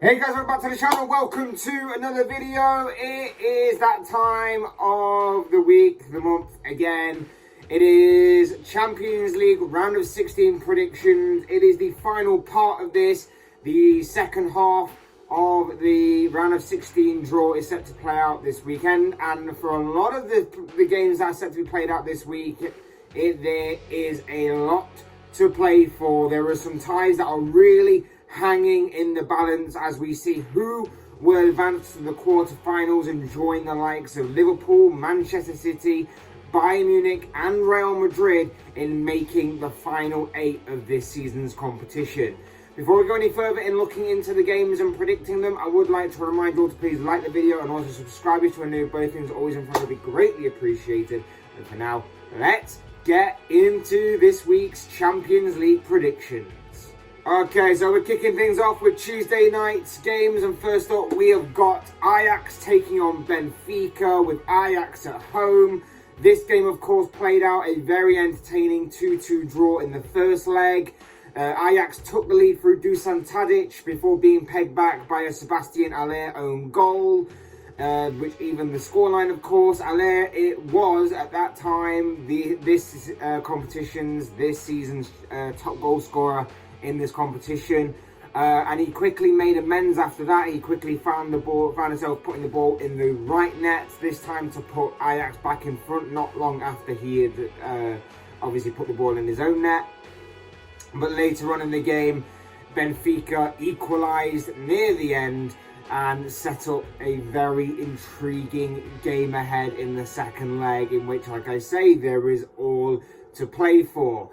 Hey guys, welcome back to the channel. Welcome to another video. It is that time of the week, the month again. It is Champions League round of 16 predictions. It is the final part of this. The second half of the round of 16 draw is set to play out this weekend. And for a lot of the games that are set to be played out this week, there is a lot to play for. There are some ties that are really hanging in the balance as we see who will advance to the quarterfinals and join the likes of Liverpool, Manchester City, Bayern Munich and Real Madrid in making the final 8 of this season's competition. Before we go any further in looking into the games and predicting them, I would like to remind you all to please like the video and also subscribe if you are new. Both things are always in front of me, greatly appreciated. And for now, let's get into this week's Champions League predictions. Okay, so we're kicking things off with Tuesday night's games, and first up we have got Ajax taking on Benfica, with Ajax at home. This game, of course, played out a very entertaining 2-2 draw in the first leg. Ajax took the lead through Dusan Tadic before being pegged back by a Sebastian Haller own goal, which evened the scoreline, of course. Haller, it was, at that time, this season's top goal scorer in this competition, and he quickly made amends after that. He quickly found himself putting the ball in the right net, this time to put Ajax back in front, not long after he had obviously put the ball in his own net. But later on in the game, Benfica equalised near the end and set up a very intriguing game ahead in the second leg, in which, like I say, there is all to play for.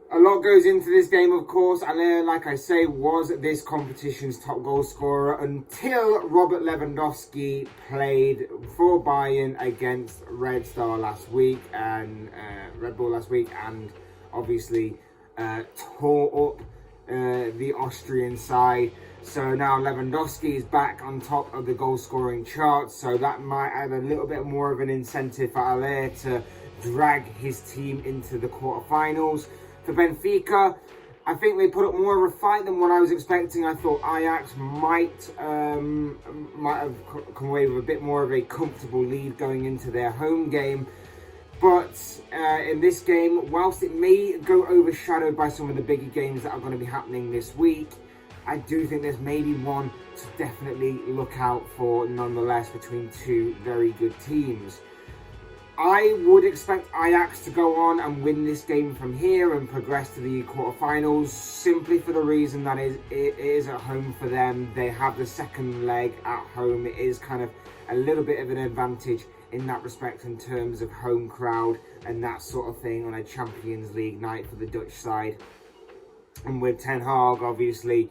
A lot goes into this game, of course. Haller, like I say, was this competition's top goal scorer until Robert Lewandowski played for Bayern against Red Bull last week, and obviously tore up the Austrian side. So now Lewandowski is back on top of the goal scoring charts, so that might add a little bit more of an incentive for Haller to drag his team into the quarterfinals. For Benfica, I think they put up more of a fight than what I was expecting. I thought Ajax might have come away with a bit more of a comfortable lead going into their home game. But in this game, whilst it may go overshadowed by some of the bigger games that are going to be happening this week, I do think there's maybe one to definitely look out for nonetheless between two very good teams. I would expect Ajax to go on and win this game from here and progress to the quarterfinals, simply for the reason that it is at home for them. They have the second leg at home. It is kind of a little bit of an advantage in that respect in terms of home crowd and that sort of thing on a Champions League night for the Dutch side. And with Ten Hag, obviously,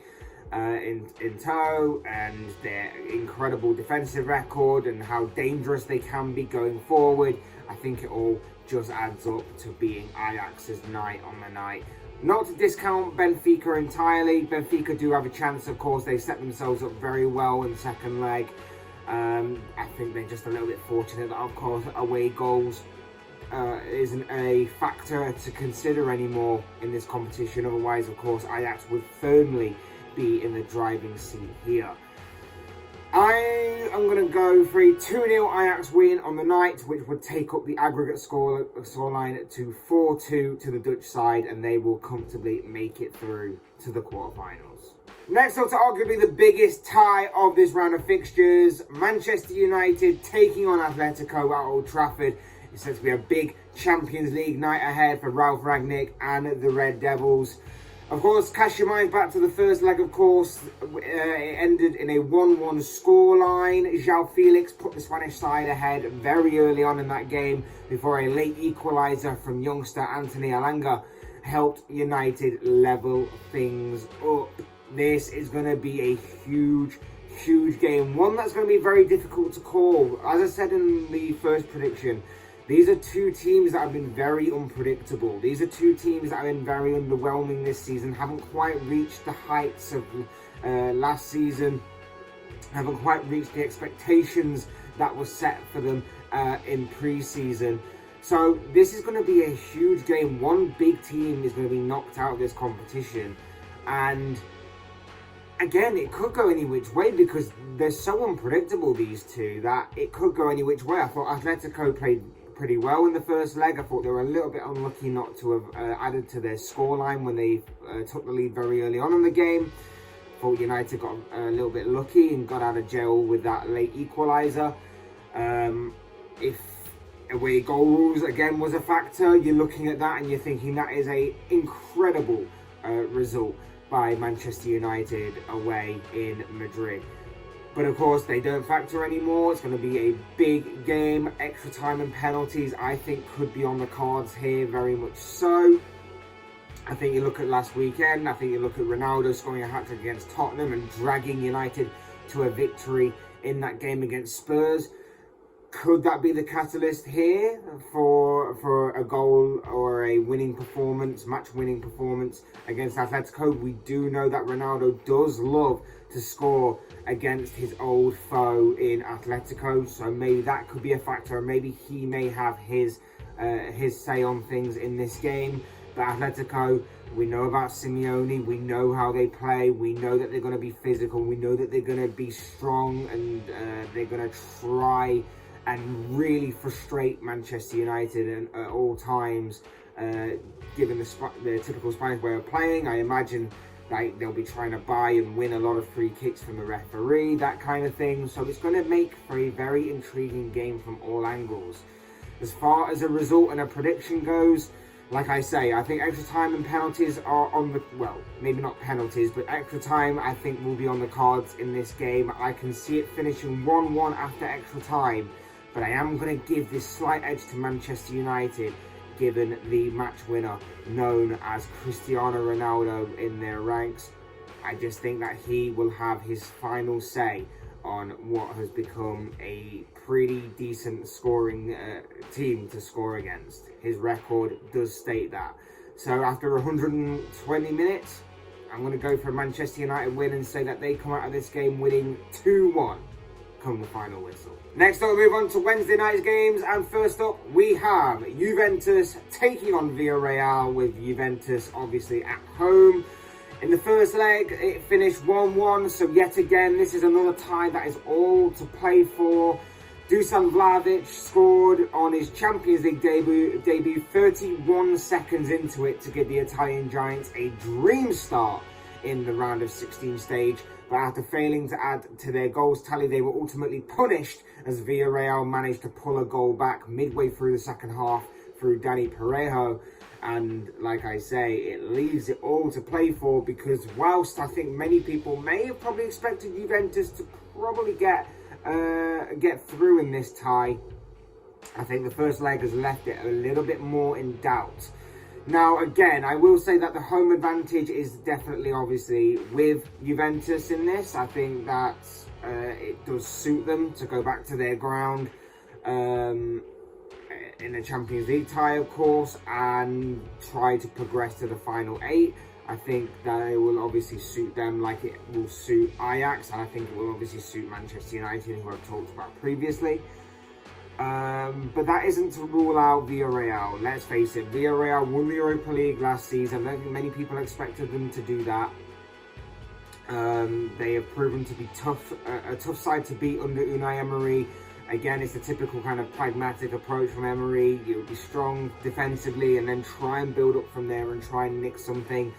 in tow, and their incredible defensive record and how dangerous they can be going forward, I think it all just adds up to being Ajax's night on the night. Not to discount Benfica entirely. Benfica do have a chance, of course. They set themselves up very well in the second leg. I think they're just a little bit fortunate that, of course, away goals isn't a factor to consider anymore in this competition. Otherwise, of course, Ajax would firmly be in the driving seat here. I am going to go for a 2-0 Ajax win on the night, which would take up the aggregate scoreline to 4-2 to the Dutch side, and they will comfortably make it through to the quarterfinals. Next up to arguably the biggest tie of this round of fixtures, Manchester United taking on Atletico at Old Trafford. It's set to be a big Champions League night ahead for Ralf Rangnick and the Red Devils. Of course, cast your mind back to the first leg, of course. It ended in a 1-1 scoreline. João Felix put the Spanish side ahead very early on in that game before a late equaliser from youngster Anthony Elanga helped United level things up. This is going to be a huge game. One that's going to be very difficult to call. As I said in the first prediction, these are two teams that have been very unpredictable. These are two teams that have been very underwhelming this season, haven't quite reached the heights of last season, haven't quite reached the expectations that were set for them in pre-season. So this is going to be a huge game. One big team is going to be knocked out of this competition, and again, it could go any which way because they're so unpredictable, these two, that it could go any which way. I thought Atletico played pretty well in the first leg. I thought they were a little bit unlucky not to have added to their scoreline when they took the lead very early on in the game. I thought United got a little bit lucky and got out of jail with that late equaliser. If away goal rules again was a factor, you're looking at that and you're thinking that is a incredible result by Manchester United away in Madrid. But of course, they don't factor anymore. It's going to be a big game. Extra time and penalties, I think, could be on the cards here, very much so. I think you look at last weekend, I think you look at Ronaldo scoring a hat-trick against Tottenham and dragging United to a victory in that game against Spurs. Could that be the catalyst here for a goal or a winning performance, match-winning performance against Atletico? We do know that Ronaldo does love to score against his old foe in Atletico, so maybe that could be a factor. Maybe he may have his say on things in this game. But Atletico, we know about Simeone, we know how they play, we know that they're going to be physical, we know that they're going to be strong, and they're going to try and really frustrate Manchester United at all times, given the typical Spanish way of playing. I imagine like they'll be trying to buy and win a lot of free kicks from the referee, that kind of thing. So it's going to make for a very intriguing game from all angles. As far as a result and a prediction goes, like I say, I think extra time and penalties are on the, well, maybe not penalties, but extra time I think will be on the cards in this game. I can see it finishing 1-1 after extra time, but I am going to give this slight edge to Manchester United, given the match winner known as Cristiano Ronaldo in their ranks. I just think that he will have his final say on what has become a pretty decent scoring team to score against. His record does state that. So after 120 minutes, I'm going to go for a Manchester United win and say that they come out of this game winning 2-1 come the final whistle. Next up, we move on to Wednesday night's games, and first up we have Juventus taking on Villarreal, with Juventus obviously at home. In the first leg, it finished 1-1, so yet again, this is another tie that is all to play for. Dusan Vlahovic scored on his Champions League debut 31 seconds into it to give the Italian Giants a dream start in the round of 16 stage. But after failing to add to their goals tally, they were ultimately punished as Villarreal managed to pull a goal back midway through the second half through Dani Parejo. And like I say, it leaves it all to play for, because whilst I think many people may have probably expected Juventus to probably get through in this tie, I think the first leg has left it a little bit more in doubt. Now, again, I will say that the home advantage is definitely, obviously, with Juventus in this. I think that it does suit them to go back to their ground in a Champions League tie, of course, and try to progress to the final 8. I think that it will obviously suit them like it will suit Ajax, and I think it will obviously suit Manchester United, who I've talked about previously. But that isn't to rule out Villarreal. Let's face it, Villarreal won the Europa League last season. I don't think many people expected them to do that. They have proven to be a tough side to beat under Unai Emery. Again, it's a typical kind of pragmatic approach from Emery. You'll be strong defensively and then try and build up from there and try and nick something.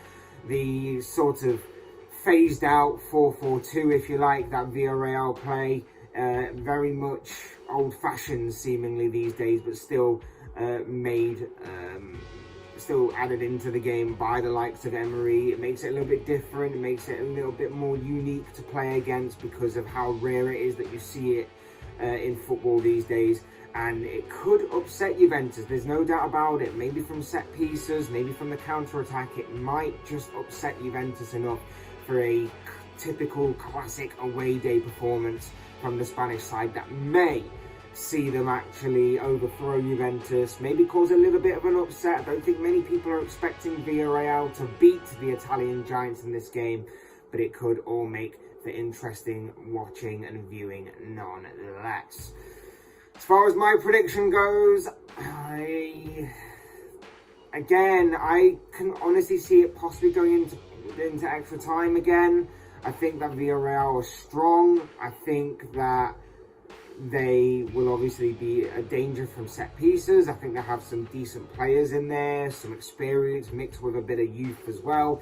The sort of phased out 4-4-2, if you like, that Villarreal play, very much old-fashioned seemingly these days, but still still added into the game by the likes of Emery. It makes it a little bit different. It makes it a little bit more unique to play against because of how rare it is that you see it in football these days. And it could upset Juventus, there's no doubt about it. Maybe from set pieces, maybe from the counter-attack, it might just upset Juventus enough for a typical classic away day performance from the Spanish side that may see them actually overthrow Juventus, maybe cause a little bit of an upset. I don't think many people are expecting Villarreal to beat the Italian Giants in this game, but it could all make for interesting watching and viewing nonetheless. As far as my prediction goes, I can honestly see it possibly going into extra time again. I think that Villarreal are strong. I think that they will obviously be a danger from set pieces. I think they have some decent players in there, some experience mixed with a bit of youth as well.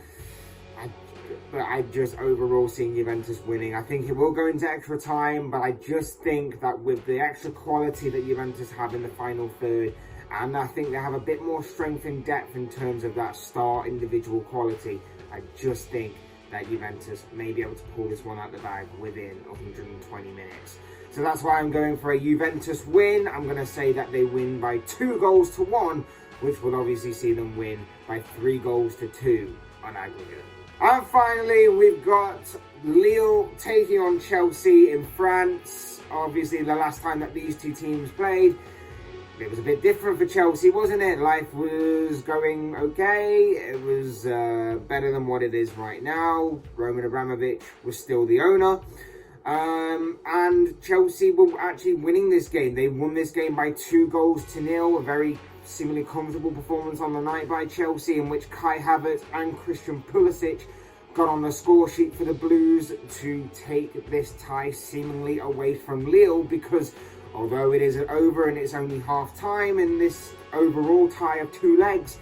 But I just overall seeing Juventus winning. I think it will go into extra time, but I just think that with the extra quality that Juventus have in the final third, and I think they have a bit more strength and depth in terms of that star individual quality, I just think that Juventus may be able to pull this one out the bag within 120 minutes. So that's why I'm going for a Juventus win. I'm going to say that they win by 2-1, which will obviously see them win by 3-2 on aggregate. And finally, we've got Lyon taking on Chelsea in France. Obviously, the last time that these two teams played, it was a bit different for Chelsea, wasn't it? Life was going okay. It was better than what it is right now. Roman Abramovich was still the owner. And Chelsea were actually winning this game. They won this game by 2-0. A very seemingly comfortable performance on the night by Chelsea, in which Kai Havertz and Christian Pulisic got on the score sheet for the Blues to take this tie seemingly away from Lille, because although it is over and it's only half time in this overall tie of 2 legs,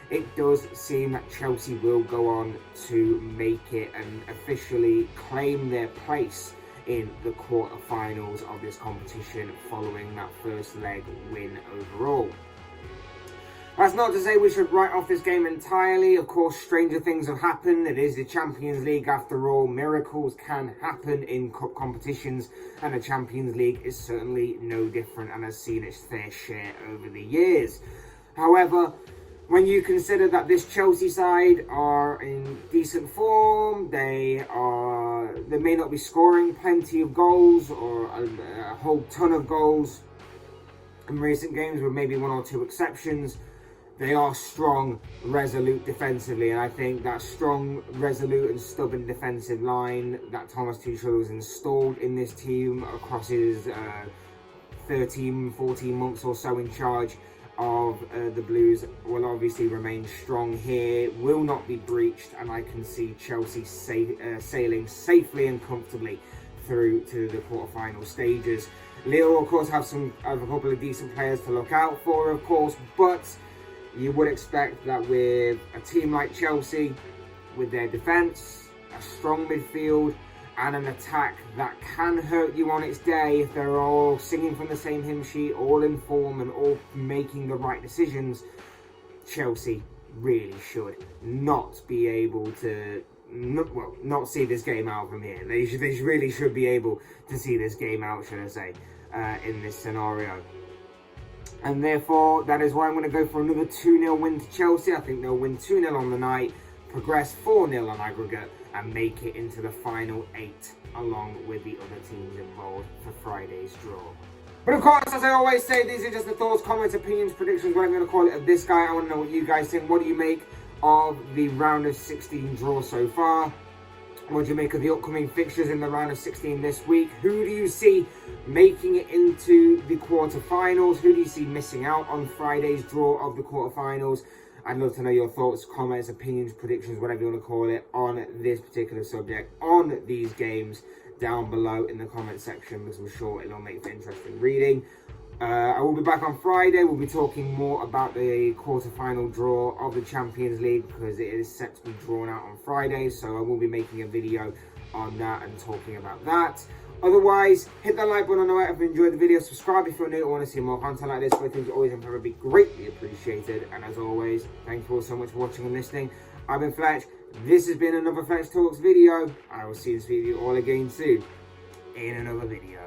it does seem that Chelsea will go on to make it and officially claim their place in the quarterfinals of this competition following that first leg win overall. That's not to say we should write off this game entirely. Of course, stranger things have happened. It is the Champions League after all. Miracles can happen in cup competitions, and the Champions League is certainly no different and has seen its fair share over the years. However, when you consider that this Chelsea side are in decent form, they may not be scoring plenty of goals or a whole ton of goals in recent games, with maybe 1 or 2 exceptions. They are strong, resolute defensively, and I think that strong, resolute and stubborn defensive line that Thomas Tuchel has installed in this team across his 13, 14 months or so in charge of the Blues will obviously remain strong here, will not be breached, and I can see Chelsea sailing safely and comfortably through to the quarterfinal stages. Lille, of course, have a couple of decent players to look out for, of course, but you would expect that with a team like Chelsea, with their defence, a strong midfield, and an attack that can hurt you on its day if they're all singing from the same hymn sheet, all in form and all making the right decisions, Chelsea really should not be able to, not see this game out from here. They really should be able to see this game out, should I say, in this scenario. And therefore, that is why I'm going to go for another 2-0 win to Chelsea. I think they'll win 2-0 on the night, progress 4-0 on aggregate, and make it into the final 8, along with the other teams involved for Friday's draw. But of course, as I always say, these are just the thoughts, comments, opinions, predictions, whatever you want to call it, of this guy. I want to know what you guys think. What do you make of the round of 16 draw so far? What do you make of the upcoming fixtures in the round of 16 this week? Who do you see making it into the quarterfinals? Who do you see missing out on Friday's draw of the quarterfinals? I'd love to know your thoughts, comments, opinions, predictions, whatever you want to call it, on this particular subject, on these games, down below in the comment section, because I'm sure it'll make for interesting reading. I will be back on Friday. We'll be talking more about the quarterfinal draw of the Champions League, because it is set to be drawn out on Friday. So I will be making a video on that and talking about that. Otherwise, hit that like button on the way if you enjoyed the video. Subscribe if you're new or want to see more content like this. Both things always and forever be greatly appreciated. And as always, thank you all so much for watching and listening. I've been Fletch. This has been another Fletch Talks video. I will see this video all again soon in another video.